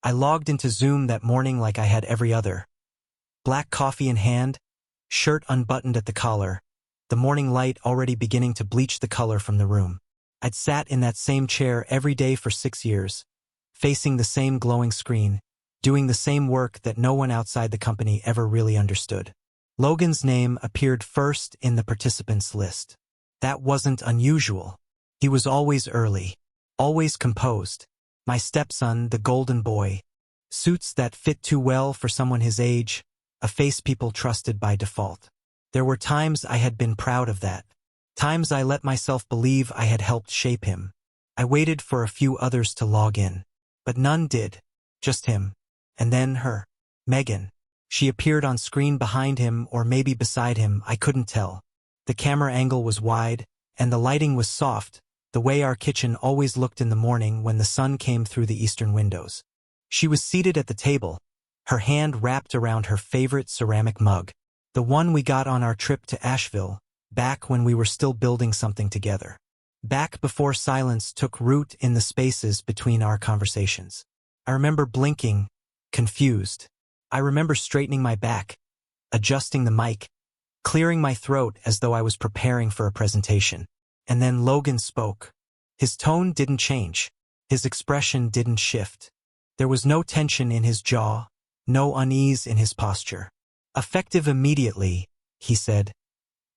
I logged into Zoom that morning like I had every other. Black coffee in hand, shirt unbuttoned at the collar, the morning light already beginning to bleach the color from the room. I'd sat in that same chair every day for 6 years, facing the same glowing screen, doing the same work that no one outside the company ever really understood. Logan's name appeared first in the participants list. That wasn't unusual. He was always early, always composed. My stepson, the golden boy. Suits that fit too well for someone his age, a face people trusted by default. There were times I had been proud of that. Times I let myself believe I had helped shape him. I waited for a few others to log in. But none did. Just him. And then her. Megan. She appeared on screen behind him or maybe beside him, I couldn't tell. The camera angle was wide, and the lighting was soft, the way our kitchen always looked in the morning when the sun came through the eastern windows. She was seated at the table, her hand wrapped around her favorite ceramic mug, the one we got on our trip to Asheville, back when we were still building something together. Back before silence took root in the spaces between our conversations. I remember blinking, confused. I remember straightening my back, adjusting the mic, clearing my throat as though I was preparing for a presentation. And then Logan spoke. His tone didn't change. His expression didn't shift. There was no tension in his jaw, no unease in his posture. Effective immediately, he said.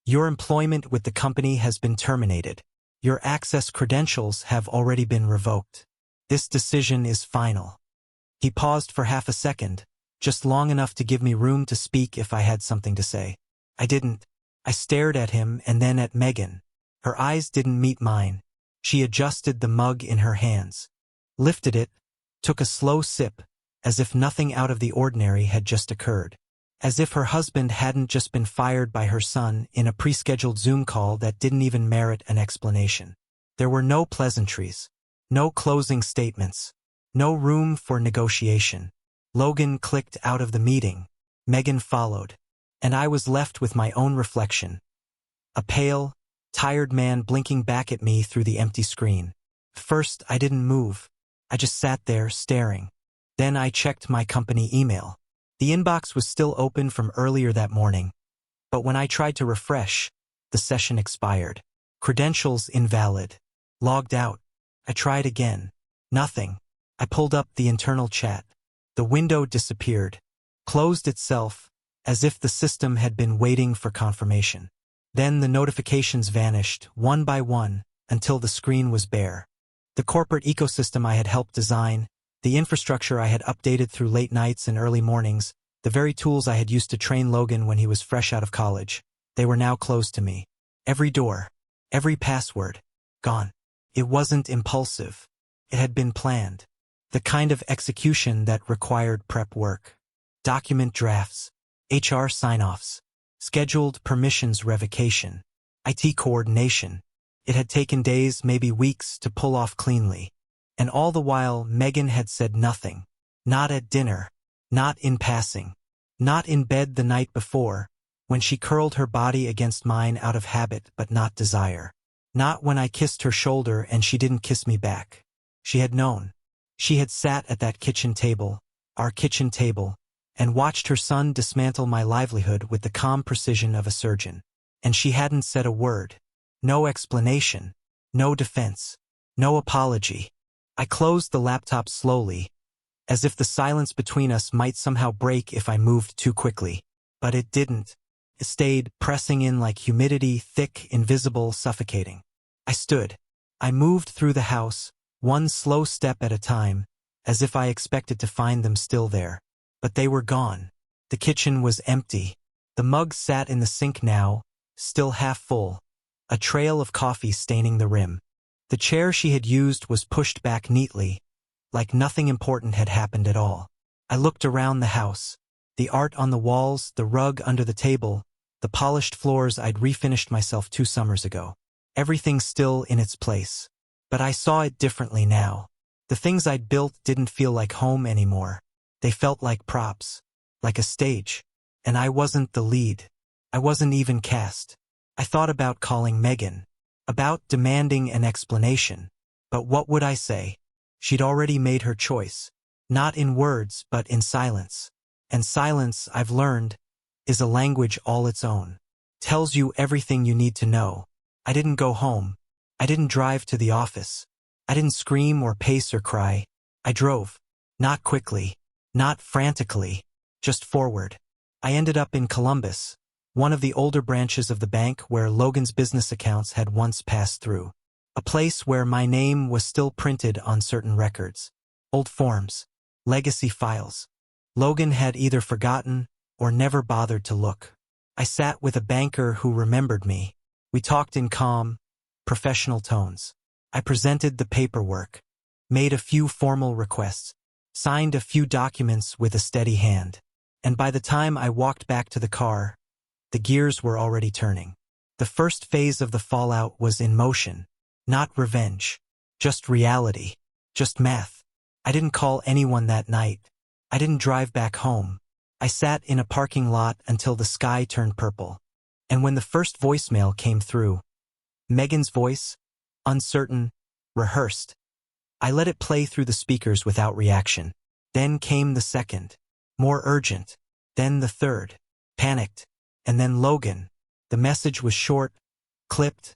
Your employment with the company has been terminated. Your access credentials have already been revoked. This decision is final. He paused for half a second, just long enough to give me room to speak if I had something to say. I didn't. I stared at him and then at Megan. Her eyes didn't meet mine. She adjusted the mug in her hands, lifted it, took a slow sip, as if nothing out of the ordinary had just occurred. As if her husband hadn't just been fired by her son in a pre-scheduled Zoom call that didn't even merit an explanation. There were no pleasantries, no closing statements, no room for negotiation. Logan clicked out of the meeting. Megan followed, and I was left with my own reflection. A pale, tired man blinking back at me through the empty screen. First, I didn't move. I just sat there, staring. Then I checked my company email. The inbox was still open from earlier that morning, but when I tried to refresh, the session expired. Credentials invalid. Logged out. I tried again. Nothing. I pulled up the internal chat. The window disappeared, closed itself, as if the system had been waiting for confirmation. Then the notifications vanished, one by one, until the screen was bare. The corporate ecosystem I had helped design, the infrastructure I had updated through late nights and early mornings, the very tools I had used to train Logan when he was fresh out of college, they were now closed to me. Every door, every password, gone. It wasn't impulsive. It had been planned. The kind of execution that required prep work. Document drafts, HR sign-offs, scheduled permissions revocation, IT coordination. It had taken days, maybe weeks, to pull off cleanly. And all the while, Megan had said nothing. Not at dinner. Not in passing. Not in bed the night before, when she curled her body against mine out of habit but not desire. Not when I kissed her shoulder and she didn't kiss me back. She had known. She had sat at that kitchen table, our kitchen table, and watched her son dismantle my livelihood with the calm precision of a surgeon. And she hadn't said a word. No explanation. No defense. No apology. I closed the laptop slowly, as if the silence between us might somehow break if I moved too quickly. But it didn't. It stayed, pressing in like humidity, thick, invisible, suffocating. I stood. I moved through the house, one slow step at a time, as if I expected to find them still there. But they were gone. The kitchen was empty. The mug sat in the sink now, still half full, a trail of coffee staining the rim. The chair she had used was pushed back neatly, like nothing important had happened at all. I looked around the house. The art on the walls, the rug under the table, the polished floors I'd refinished myself 2 summers ago. Everything still in its place. But I saw it differently now. The things I'd built didn't feel like home anymore. They felt like props, like a stage. And I wasn't the lead. I wasn't even cast. I thought about calling Megan, about demanding an explanation. But what would I say? She'd already made her choice. Not in words, but in silence. And silence, I've learned, is a language all its own. Tells you everything you need to know. I didn't go home. I didn't drive to the office. I didn't scream or pace or cry. I drove. Not quickly. Not frantically. Just forward. I ended up in Columbus, one of the older branches of the bank where Logan's business accounts had once passed through. A place where my name was still printed on certain records. Old forms. Legacy files. Logan had either forgotten or never bothered to look. I sat with a banker who remembered me. We talked in calm, professional tones. I presented the paperwork, made a few formal requests, signed a few documents with a steady hand. And by the time I walked back to the car, the gears were already turning. The first phase of the fallout was in motion. Not revenge. Just reality. Just math. I didn't call anyone that night. I didn't drive back home. I sat in a parking lot until the sky turned purple. And when the first voicemail came through, Megan's voice, uncertain, rehearsed, I let it play through the speakers without reaction. Then came the second, more urgent. Then the third, panicked. And then Logan. The message was short, clipped,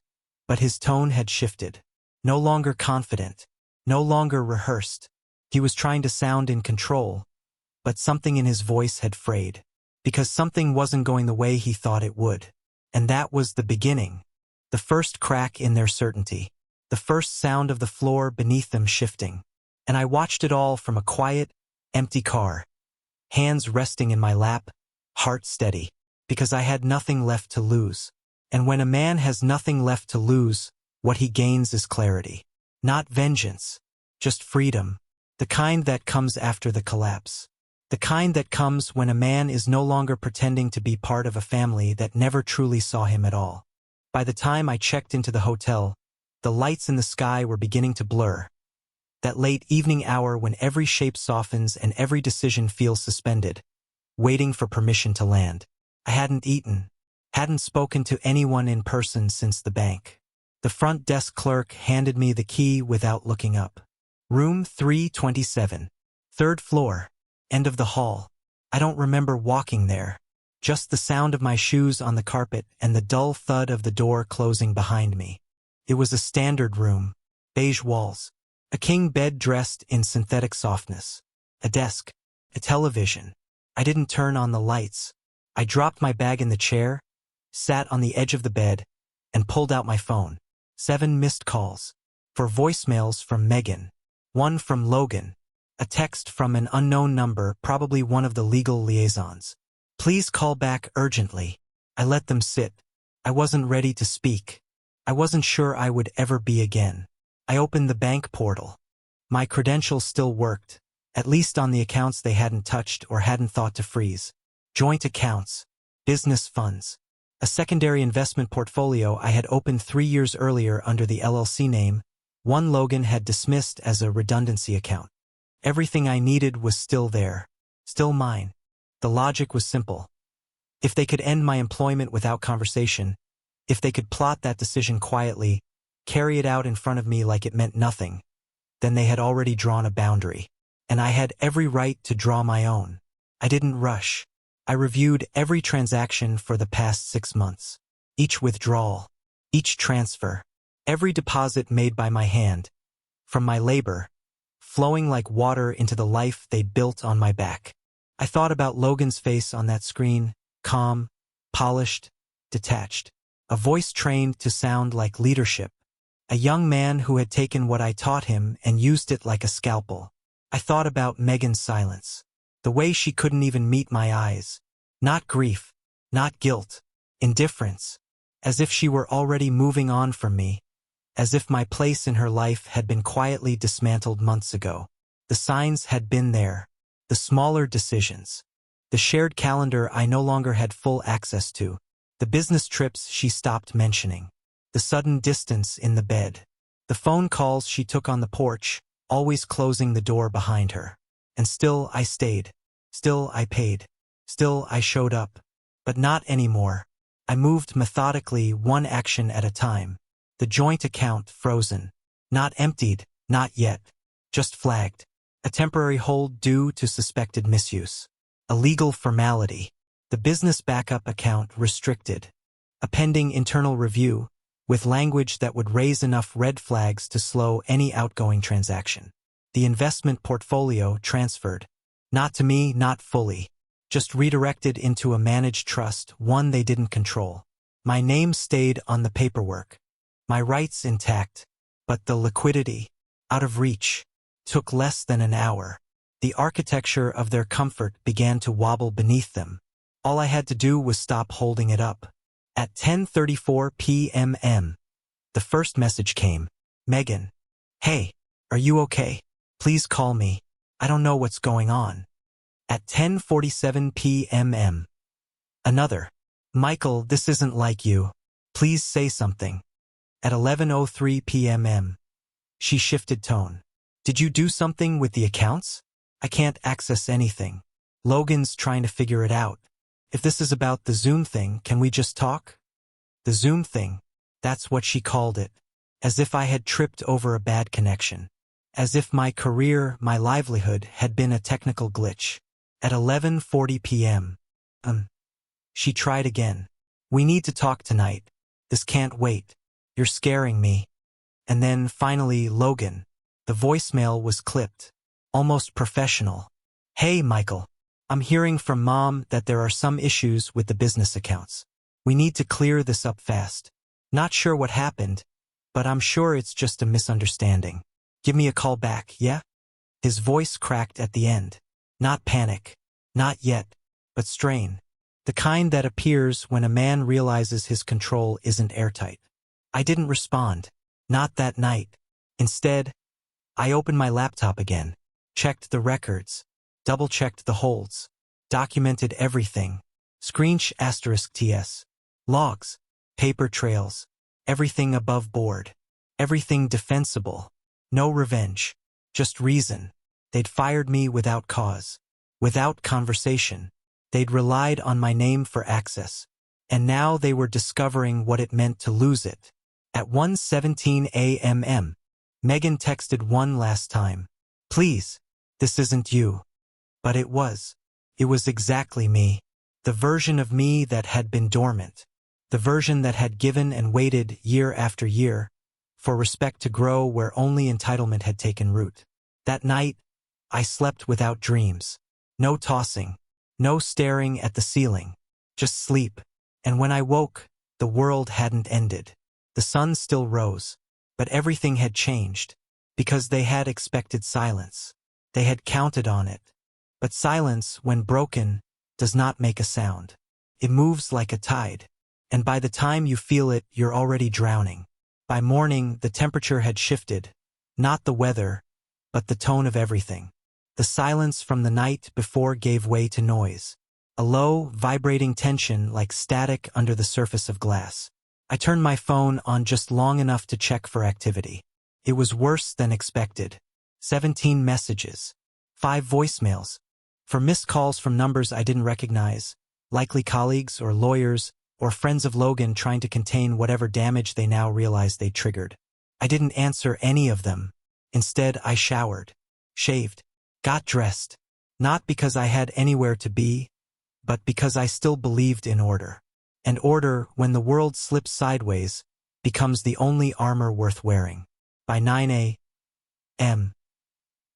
but his tone had shifted. No longer confident, no longer rehearsed. He was trying to sound in control, but something in his voice had frayed. Because something wasn't going the way he thought it would. And that was the beginning. The first crack in their certainty. The first sound of the floor beneath them shifting. And I watched it all from a quiet, empty car. Hands resting in my lap, heart steady. Because I had nothing left to lose. And when a man has nothing left to lose, what he gains is clarity. Not vengeance. Just freedom. The kind that comes after the collapse. The kind that comes when a man is no longer pretending to be part of a family that never truly saw him at all. By the time I checked into the hotel, the lights in the sky were beginning to blur. That late evening hour when every shape softens and every decision feels suspended, waiting for permission to land. I hadn't eaten, hadn't spoken to anyone in person since the bank. The front desk clerk handed me the key without looking up. Room 327. Third floor. End of the hall. I don't remember walking there. Just the sound of my shoes on the carpet and the dull thud of the door closing behind me. It was a standard room. Beige walls. A king bed dressed in synthetic softness. A desk. A television. I didn't turn on the lights. I dropped my bag in the chair, sat on the edge of the bed, and pulled out my phone. 7 missed calls. 4 voicemails from Megan. 1 from Logan. A text from an unknown number, probably one of the legal liaisons. Please call back urgently. I let them sit. I wasn't ready to speak. I wasn't sure I would ever be again. I opened the bank portal. My credentials still worked, at least on the accounts they hadn't touched or hadn't thought to freeze. Joint accounts, business funds, a secondary investment portfolio I had opened 3 years earlier under the LLC name, one Logan had dismissed as a redundancy account. Everything I needed was still there, still mine. The logic was simple. If they could end my employment without conversation, if they could plot that decision quietly, carry it out in front of me like it meant nothing, then they had already drawn a boundary. And I had every right to draw my own. I didn't rush. I reviewed every transaction for the past 6 months. Each withdrawal, each transfer, every deposit made by my hand, from my labor, flowing like water into the life they'd built on my back. I thought about Logan's face on that screen, calm, polished, detached. A voice trained to sound like leadership. A young man who had taken what I taught him and used it like a scalpel. I thought about Megan's silence. The way she couldn't even meet my eyes. Not grief, not guilt, indifference. As if she were already moving on from me. As if my place in her life had been quietly dismantled months ago. The signs had been there. The smaller decisions. The shared calendar I no longer had full access to. The business trips she stopped mentioning. The sudden distance in the bed. The phone calls she took on the porch, always closing the door behind her. And still I stayed. Still I paid. Still I showed up. But not anymore. I moved methodically, one action at a time. The joint account frozen. Not emptied, not yet. Just flagged. A temporary hold due to suspected misuse. A legal formality. The business backup account restricted. A pending internal review, with language that would raise enough red flags to slow any outgoing transaction. The investment portfolio transferred. Not to me, not fully. Just redirected into a managed trust, one they didn't control. My name stayed on the paperwork. My rights intact, but the liquidity, out of reach, took less than an hour. The architecture of their comfort began to wobble beneath them. All I had to do was stop holding it up. At 10:34 p.m. The first message came. Megan. Hey, are you okay? Please call me. I don't know what's going on. At 10:47 p.m. Another. Michael, this isn't like you. Please say something. At 11:03 p.m. She shifted tone. Did you do something with the accounts? I can't access anything. Logan's trying to figure it out. If this is about the Zoom thing, can we just talk? The Zoom thing. That's what she called it. As if I had tripped over a bad connection. As if my career, my livelihood, had been a technical glitch. At 11:40 p.m. She tried again. We need to talk tonight. This can't wait. You're scaring me. And then finally, Logan. The voicemail was clipped. Almost professional. Hey, Michael. I'm hearing from Mom that there are some issues with the business accounts. We need to clear this up fast. Not sure what happened, but I'm sure it's just a misunderstanding. Give me a call back, yeah? His voice cracked at the end. Not panic. Not yet, but strain. The kind that appears when a man realizes his control isn't airtight. I didn't respond. Not that night. Instead, I opened my laptop again, checked the records, double-checked the holds, documented everything. *TS. Logs, paper trails, everything above board, everything defensible. No revenge, just reason. They'd fired me without cause, without conversation. They'd relied on my name for access, and now they were discovering what it meant to lose it. At 1:17 a.m. Megan texted one last time. Please, this isn't you. But it was. It was exactly me. The version of me that had been dormant. The version that had given and waited year after year for respect to grow where only entitlement had taken root. That night, I slept without dreams. No tossing. No staring at the ceiling. Just sleep. And when I woke, the world hadn't ended. The sun still rose. But everything had changed. Because they had expected silence. They had counted on it. But silence, when broken, does not make a sound. It moves like a tide. And by the time you feel it, you're already drowning. By morning, the temperature had shifted. Not the weather, but the tone of everything. The silence from the night before gave way to noise. A low, vibrating tension like static under the surface of glass. I turned my phone on just long enough to check for activity. It was worse than expected. 17 messages. 5 voicemails. For missed calls from numbers I didn't recognize, likely colleagues or lawyers or friends of Logan trying to contain whatever damage they now realized they triggered. I didn't answer any of them. Instead, I showered, shaved, got dressed. Not because I had anywhere to be, but because I still believed in order. And order, when the world slips sideways, becomes the only armor worth wearing. By 9 a.m.,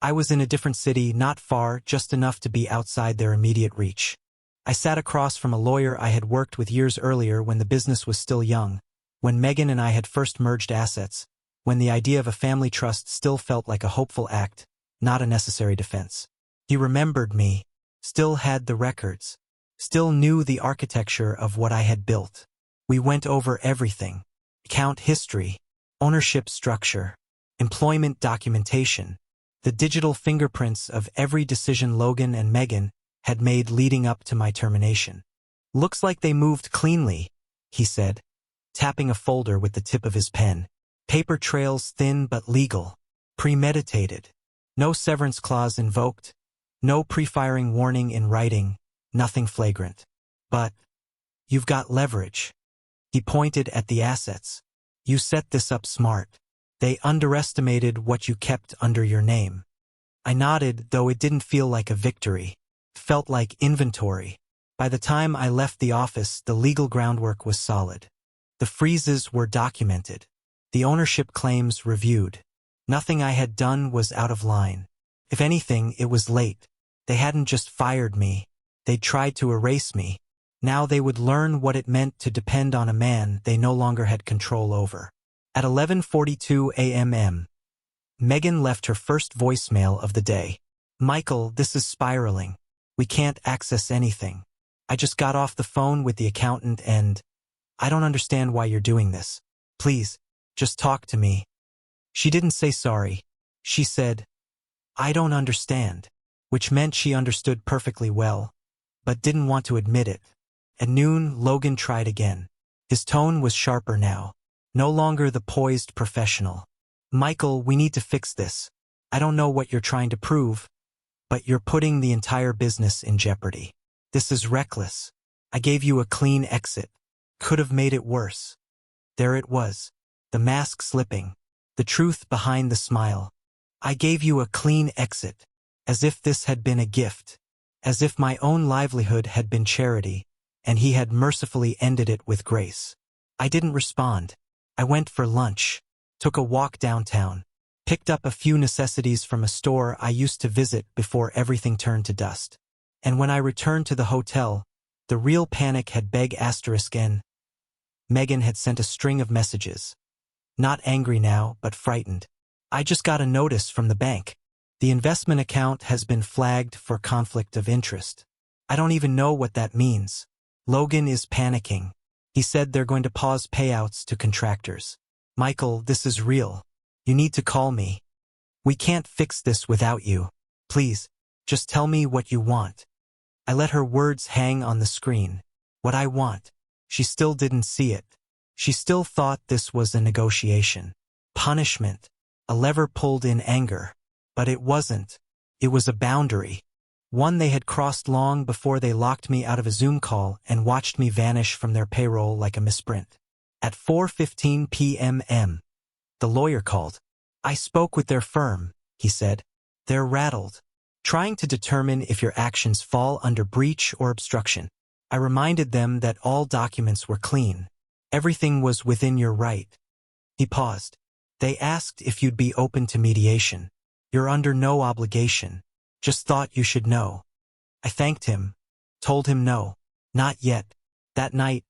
I was in a different city, not far, just enough to be outside their immediate reach. I sat across from a lawyer I had worked with years earlier when the business was still young, when Megan and I had first merged assets, when the idea of a family trust still felt like a hopeful act, not a necessary defense. He remembered me, still had the records, still knew the architecture of what I had built. We went over everything. Account history, ownership structure, employment documentation, the digital fingerprints of every decision Logan and Megan had made leading up to my termination. Looks like they moved cleanly, he said, tapping a folder with the tip of his pen. Paper trails thin but legal, premeditated. No severance clause invoked, no pre-firing warning in writing, nothing flagrant. But you've got leverage. He pointed at the assets. You set this up smart. They underestimated what you kept under your name. I nodded, though it didn't feel like a victory. It felt like inventory. By the time I left the office, the legal groundwork was solid. The freezes were documented. The ownership claims reviewed. Nothing I had done was out of line. If anything, it was late. They hadn't just fired me. They'd tried to erase me. Now they would learn what it meant to depend on a man they no longer had control over. At 11:42 a.m., Megan left her first voicemail of the day. "Michael, this is spiraling. We can't access anything. I just got off the phone with the accountant and I don't understand why you're doing this. Please, just talk to me." She didn't say sorry. She said, "I don't understand," which meant she understood perfectly well, but didn't want to admit it. At noon, Logan tried again. His tone was sharper now, no longer the poised professional. "Michael, we need to fix this. I don't know what you're trying to prove, but you're putting the entire business in jeopardy. This is reckless. I gave you a clean exit. Could have made it worse." There it was, the mask slipping, the truth behind the smile. I gave you a clean exit, as if this had been a gift, as if my own livelihood had been charity, and he had mercifully ended it with grace. I didn't respond. I went for lunch, took a walk downtown, picked up a few necessities from a store I used to visit before everything turned to dust. And when I returned to the hotel, the real panic had *n. Megan had sent a string of messages. Not angry now, but frightened. "I just got a notice from the bank. The investment account has been flagged for conflict of interest. I don't even know what that means. Logan is panicking. He said they're going to pause payouts to contractors. Michael, this is real. You need to call me. We can't fix this without you. Please, just tell me what you want." I let her words hang on the screen. What I want. She still didn't see it. She still thought this was a negotiation. Punishment. A lever pulled in anger. But it wasn't. It was a boundary. One they had crossed long before they locked me out of a Zoom call and watched me vanish from their payroll like a misprint. At 4:15 p.m., the lawyer called. "I spoke with their firm," he said. "They're rattled, trying to determine if your actions fall under breach or obstruction." I reminded them that all documents were clean. Everything was within your right. He paused. "They asked if you'd be open to mediation. You're under no obligation. Just thought you should know." I thanked him, told him no, not yet. That night,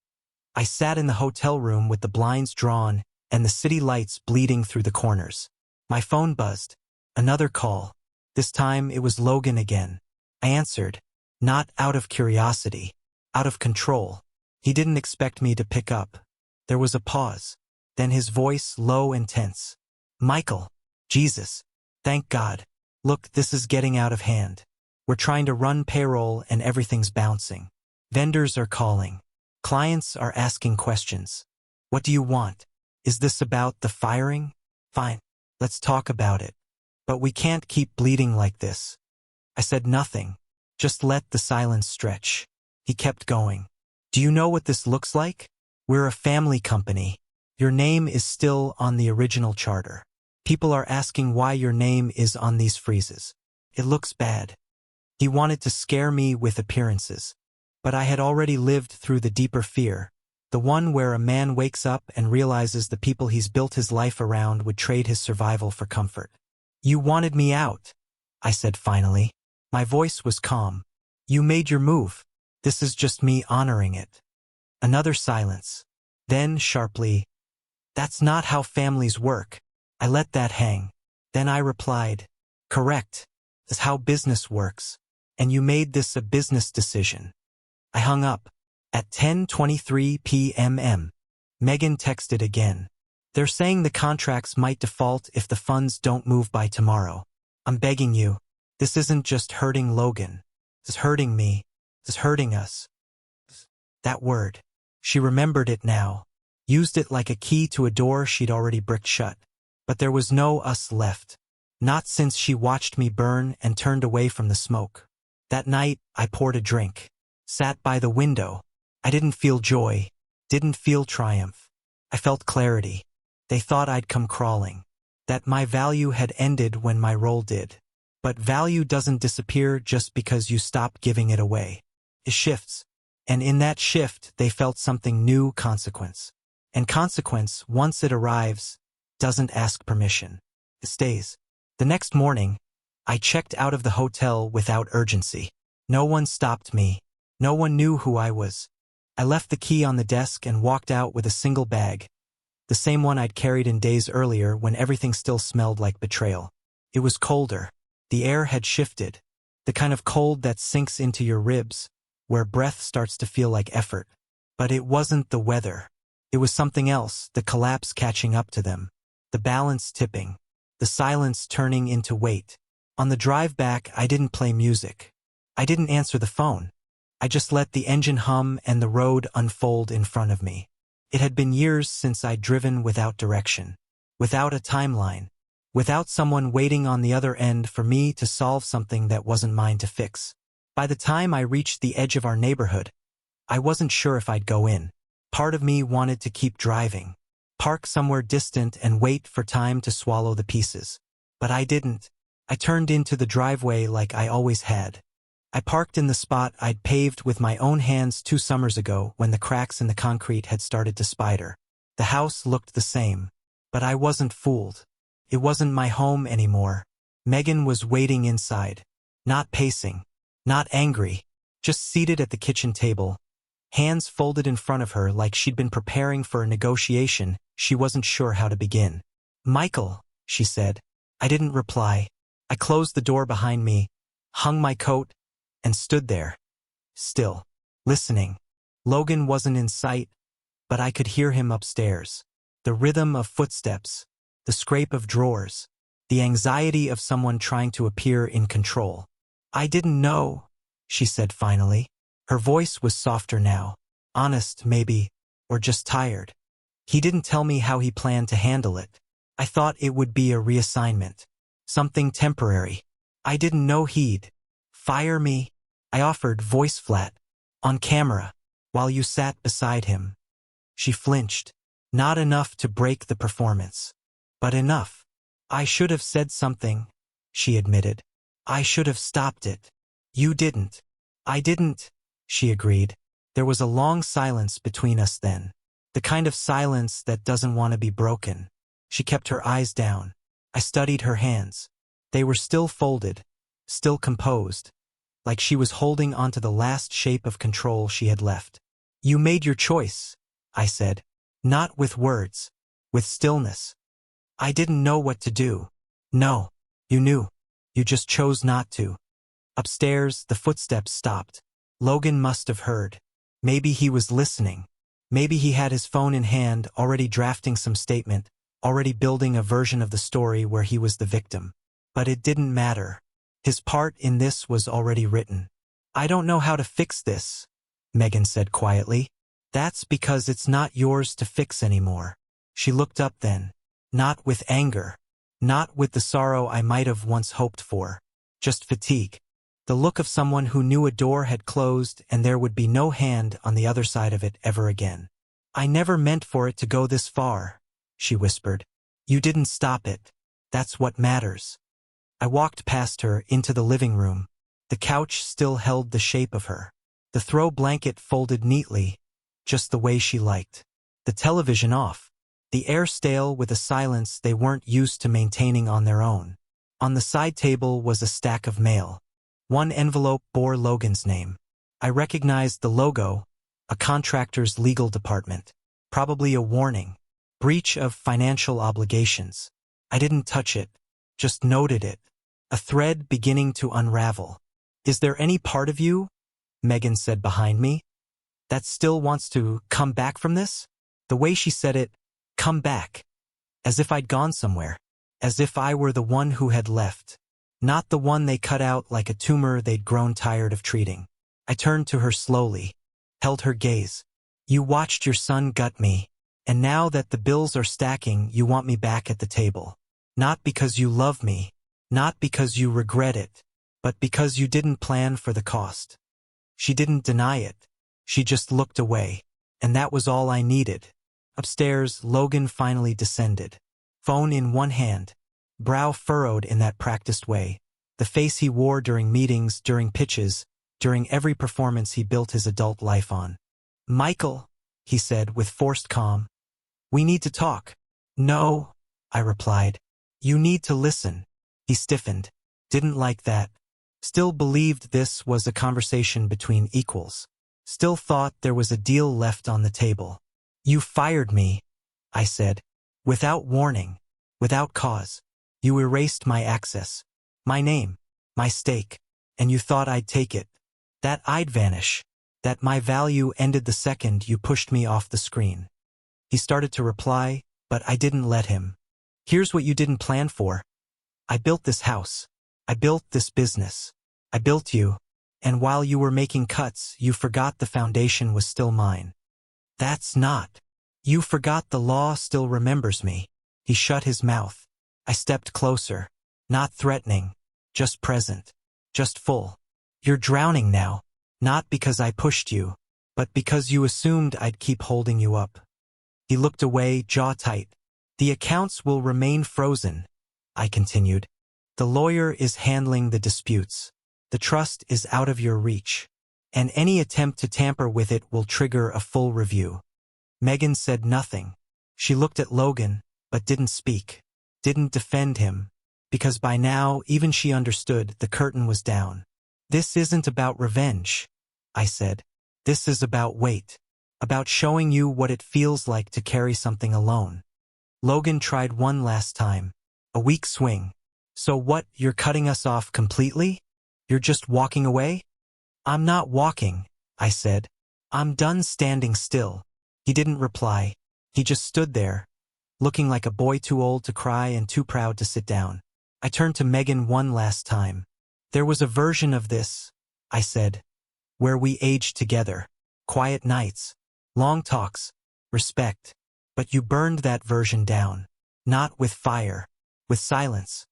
I sat in the hotel room with the blinds drawn and the city lights bleeding through the corners. My phone buzzed. Another call. This time it was Logan again. I answered, not out of curiosity, out of control. He didn't expect me to pick up. There was a pause. Then his voice low and tense. "Michael, Jesus, thank God. Look, this is getting out of hand. We're trying to run payroll and everything's bouncing. Vendors are calling. Clients are asking questions. What do you want? Is this about the firing? Fine, let's talk about it. But we can't keep bleeding like this." I said nothing. Just let the silence stretch. He kept going. "Do you know what this looks like? We're a family company. Your name is still on the original charter. People are asking why your name is on these freezes. It looks bad." He wanted to scare me with appearances. But I had already lived through the deeper fear, the one where a man wakes up and realizes the people he's built his life around would trade his survival for comfort. "You wanted me out," I said finally. My voice was calm. "You made your move. This is just me honoring it." Another silence. Then, sharply, "That's not how families work." I let that hang. Then I replied, "Correct. That's how business works. And you made this a business decision." I hung up. At 10:23 p.m., Megan texted again. "They're saying the contracts might default if the funds don't move by tomorrow. I'm begging you. This isn't just hurting Logan. It's hurting me. It's hurting us." That word. She remembered it now. Used it like a key to a door she'd already bricked shut. But there was no us left. Not since she watched me burn and turned away from the smoke. That night, I poured a drink. Sat by the window. I didn't feel joy. Didn't feel triumph. I felt clarity. They thought I'd come crawling. That my value had ended when my role did. But value doesn't disappear just because you stop giving it away. It shifts. And in that shift, they felt something new: consequence. And consequence, once it arrives, doesn't ask permission. It stays. The next morning, I checked out of the hotel without urgency. No one stopped me. No one knew who I was. I left the key on the desk and walked out with a single bag, the same one I'd carried in days earlier when everything still smelled like betrayal. It was colder. The air had shifted. The kind of cold that sinks into your ribs, where breath starts to feel like effort. But it wasn't the weather. It was something else, the collapse catching up to them, the balance tipping, the silence turning into weight. On the drive back, I didn't play music. I didn't answer the phone. I just let the engine hum and the road unfold in front of me. It had been years since I'd driven without direction, without a timeline, without someone waiting on the other end for me to solve something that wasn't mine to fix. By the time I reached the edge of our neighborhood, I wasn't sure if I'd go in. Part of me wanted to keep driving, park somewhere distant and wait for time to swallow the pieces. But I didn't. I turned into the driveway like I always had. I parked in the spot I'd paved with my own hands 2 summers ago when the cracks in the concrete had started to spider. The house looked the same, but I wasn't fooled. It wasn't my home anymore. Megan was waiting inside, not pacing, not angry, just seated at the kitchen table, hands folded in front of her like she'd been preparing for a negotiation she wasn't sure how to begin. "Michael," she said. I didn't reply. I closed the door behind me, hung my coat, and stood there, still, listening. Logan wasn't in sight, but I could hear him upstairs. The rhythm of footsteps, the scrape of drawers, the anxiety of someone trying to appear in control. "I didn't know," she said finally. Her voice was softer now, honest maybe, or just tired. "He didn't tell me how he planned to handle it. I thought it would be a reassignment, something temporary. I didn't know he'd fire me," I offered, voice flat, "on camera, while you sat beside him." She flinched. Not enough to break the performance, but enough. "I should have said something," she admitted. "I should have stopped it." "You didn't." "I didn't," she agreed. There was a long silence between us then, the kind of silence that doesn't want to be broken. She kept her eyes down. I studied her hands. They were still folded, still composed, like she was holding onto the last shape of control she had left. "You made your choice," I said. "Not with words, with stillness." "I didn't know what to do." "No, you knew. You just chose not to." Upstairs, the footsteps stopped. Logan must have heard. Maybe he was listening. Maybe he had his phone in hand, already drafting some statement, already building a version of the story where he was the victim. But it didn't matter. His part in this was already written. "I don't know how to fix this," Megan said quietly. "That's because it's not yours to fix anymore." She looked up then, not with anger, not with the sorrow I might have once hoped for, just fatigue. The look of someone who knew a door had closed and there would be no hand on the other side of it ever again. "I never meant for it to go this far," she whispered. "You didn't stop it. That's what matters." I walked past her into the living room. The couch still held the shape of her. The throw blanket folded neatly, just the way she liked. The television off. The air stale with a silence they weren't used to maintaining on their own. On the side table was a stack of mail. One envelope bore Logan's name. I recognized the logo, a contractor's legal department. Probably a warning. Breach of financial obligations. I didn't touch it, just noted it. A thread beginning to unravel. "Is there any part of you," Megan said behind me, "that still wants to come back from this?" The way she said it, come back. As if I'd gone somewhere. As if I were the one who had left. Not the one they cut out like a tumor they'd grown tired of treating. I turned to her slowly, held her gaze. "You watched your son gut me, and now that the bills are stacking, you want me back at the table. Not because you love me, not because you regret it, but because you didn't plan for the cost." She didn't deny it. She just looked away, and that was all I needed. Upstairs, Logan finally descended. Phone in one hand, brow furrowed in that practiced way, The face he wore during meetings, during pitches, during every performance he built his adult life on. "Michael," he said with forced calm, "we need to talk." "No," I replied. "You need to listen." He stiffened. Didn't like that. Still believed this was a conversation between equals. Still thought there was a deal left on the table. "You fired me," I said. "Without warning. Without cause. You erased my access. My name. My stake. And you thought I'd take it. That I'd vanish. That my value ended the second you pushed me off the screen." He started to reply, but I didn't let him. "Here's what you didn't plan for. I built this house. I built this business. I built you. And while you were making cuts, you forgot the foundation was still mine. That's not. You forgot the law still remembers me." He shut his mouth. I stepped closer. Not threatening. Just present. Just full. "You're drowning now. Not because I pushed you, but because you assumed I'd keep holding you up." He looked away, jaw tight. "The accounts will remain frozen," I continued. "The lawyer is handling the disputes. The trust is out of your reach. And any attempt to tamper with it will trigger a full review." Megan said nothing. She looked at Logan, but didn't speak. Didn't defend him. Because by now, even she understood the curtain was down. "This isn't about revenge," I said. "This is about weight. About showing you what it feels like to carry something alone." Logan tried one last time. A weak swing. "So what, you're cutting us off completely? You're just walking away?" "I'm not walking," I said. "I'm done standing still." He didn't reply. He just stood there, looking like a boy too old to cry and too proud to sit down. I turned to Megan one last time. "There was a version of this," I said, "where we aged together. Quiet nights. Long talks. Respect. But you burned that version down. Not with fire. With silence."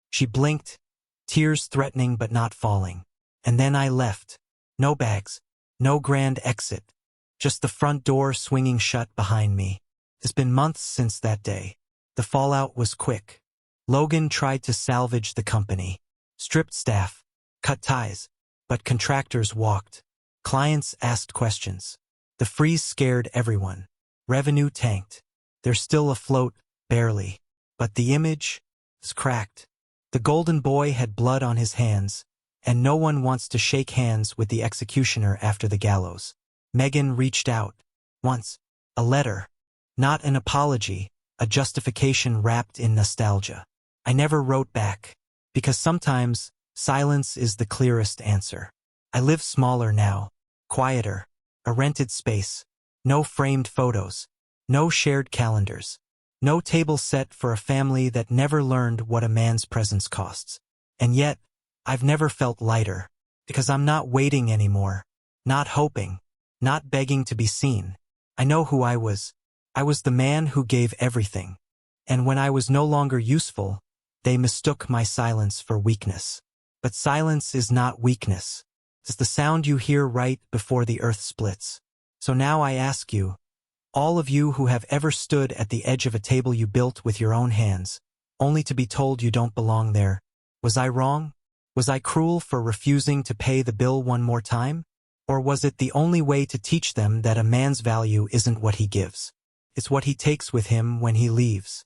She blinked, tears threatening but not falling. "And then I left. No bags. No grand exit. Just the front door swinging shut behind me. It's been months since that day. The fallout was quick. Logan tried to salvage the company. Stripped staff. Cut ties. But contractors walked. Clients asked questions. The freeze scared everyone. Revenue tanked. They're still afloat, barely. But the image is cracked. The golden boy had blood on his hands, and no one wants to shake hands with the executioner after the gallows." Megan reached out. Once. A letter. Not an apology, a justification wrapped in nostalgia. I never wrote back, because sometimes silence is the clearest answer. I live smaller now, quieter, a rented space, no framed photos, no shared calendars, no table set for a family that never learned what a man's presence costs. And yet, I've never felt lighter, because I'm not waiting anymore, not hoping, not begging to be seen. I know who I was. I was the man who gave everything. And when I was no longer useful, they mistook my silence for weakness. But silence is not weakness. It's the sound you hear right before the earth splits. So now I ask you, all of you who have ever stood at the edge of a table you built with your own hands, only to be told you don't belong there, was I wrong? Was I cruel for refusing to pay the bill one more time? Or was it the only way to teach them that a man's value isn't what he gives? It's what he takes with him when he leaves?